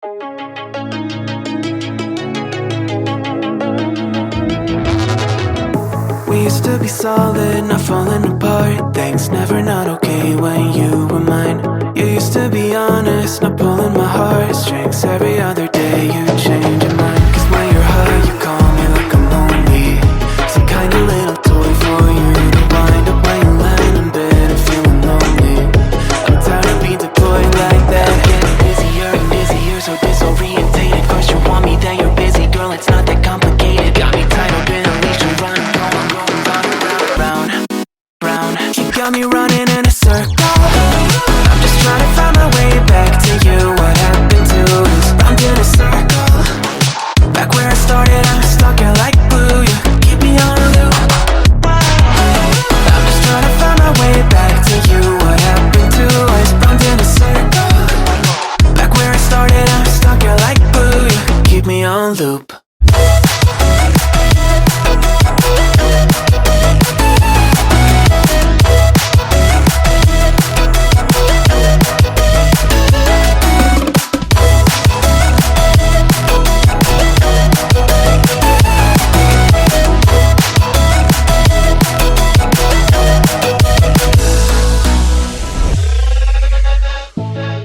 We used to be solid, not falling apart. Things never not okay when you were mine. You used to be honest, not pulling my heartstrings. Every other day you change your mind. Cause when you're high you call me like I'm lonely. Some kind of little toy for you to wind up when you land in bed and feeling lonely. I'm tired of being deployed like that. Getting busier and busier, so disorientated. First you want me, then you're busy. Girl, it's not that complicated. Got me tied up in a leash and running, round, round. You got me running in a circle. I'm just trying to find my way back to you. What happened to us? Round in a circle. Back where I started, I'm stuck here like glue. You keep me on a loop. I'm just trying to find my way back to you. What happened to us? Round in a circle. Back where I started, I'm stuck here like glue. You keep me on loop.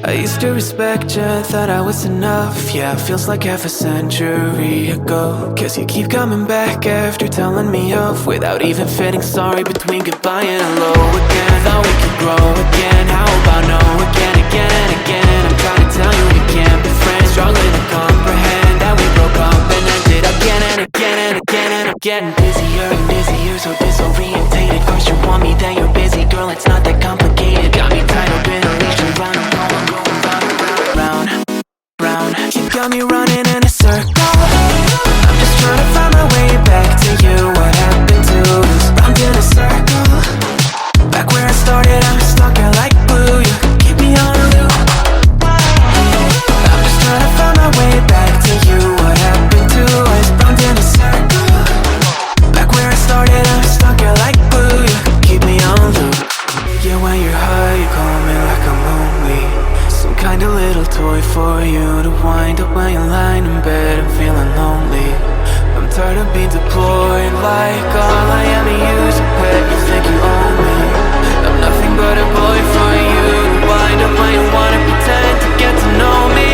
I used to respect you, thought I was enough. Yeah, feels like half a century ago. Cause you keep coming back after telling me off, without even fitting sorry between goodbye and hello again. Thought we could grow again, how about no again, again and again. I'm trying to tell you we can't be friends. Struggling to comprehend that we broke up and ended again and again and again. And I'm getting busier and busier, so disorientated. First you want me, then you're busy. Girl, it's not that complicated. Got me tied up in a leash and running. You got me running in a circle. I'm just trying to find my way back to you. What happened to us? Round in a circle. Back where I started, I'm stuck here like glue. You keep me on a loop. I'm just trying to find my way back to you. What happened to us? Round in a circle. Back where I started, I'm stuck here like glue. You keep me on loop. Yeah, when you're high, you call me like I'm lonely. Some kind of little toy for you to wind up when you're lying in bed and feeling lonely. I'm tired of being deployed like all I am to you. So pet, you think you own me. I'm nothing but a boy for you to wind up when you wanna pretend to get to know me.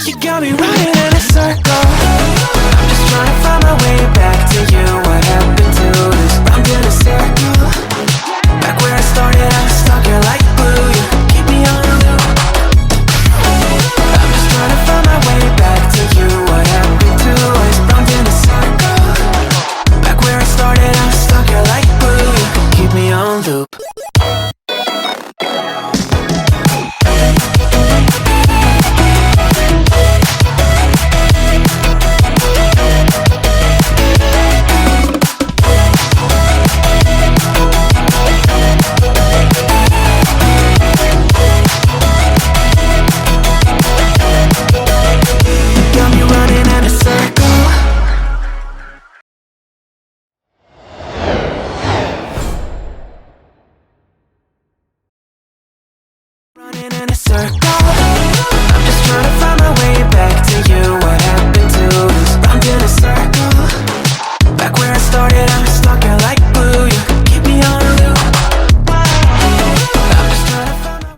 You got me running in a circle. I'm just trying to find my way back to you. What happened to us? Round in a circle. Back where I started, I'm stuck here like glue. You keep me on a loop. I'm just trying to find my way back to you. What happened to us? Round in a circle. Back where I started, I'm stuck here like glue. You keep me on loop. Running in a circle.